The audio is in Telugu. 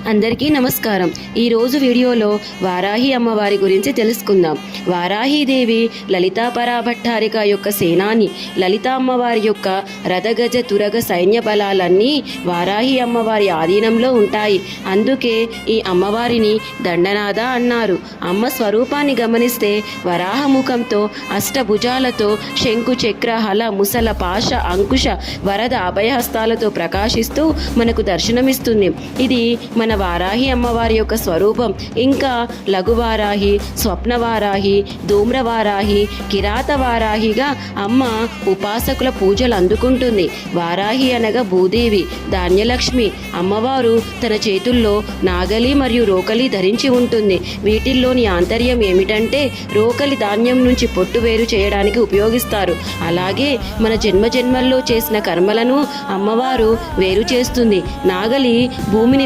అందరికీ నమస్కారం. ఈరోజు వీడియోలో వారాహి అమ్మవారి గురించి తెలుసుకుందాం. వారాహీదేవి లలితా పరాభట్టారిక యొక్క సేనాని. లలితా అమ్మవారి యొక్క రథగజ తురగ సైన్య బలాలన్నీ వారాహి అమ్మవారి ఆధీనంలో ఉంటాయి. అందుకే ఈ అమ్మవారిని దండనాథ అన్నారు. అమ్మ స్వరూపాన్ని గమనిస్తే వరాహముఖంతో అష్టభుజాలతో శంకు చక్ర హల ముసల పాశ అంకుశ వరద అభయహస్తాలతో ప్రకాశిస్తూ మనకు దర్శనమిస్తుంది. ఇది మన వారాహి అమ్మవారి యొక్క స్వరూపం. ఇంకా లఘువారాహి, స్వప్నవారాహి, ధూమ్రవారాహి, కిరాత వారాహిగా అమ్మ ఉపాసకుల పూజలు అందుకుంటుంది. వారాహి అనగా భూదేవి, ధాన్యలక్ష్మి. అమ్మవారు తన చేతుల్లో నాగలి మరియు రోకలి ధరించి ఉంటుంది. వీటిల్లోని ఆంతర్యం ఏమిటంటే రోకలి ధాన్యం నుంచి పొట్టు వేరు చేయడానికి ఉపయోగిస్తారు. అలాగే మన జన్మజన్మల్లో చేసిన కర్మలను అమ్మవారు వేరు చేస్తుంది. నాగలి భూమిని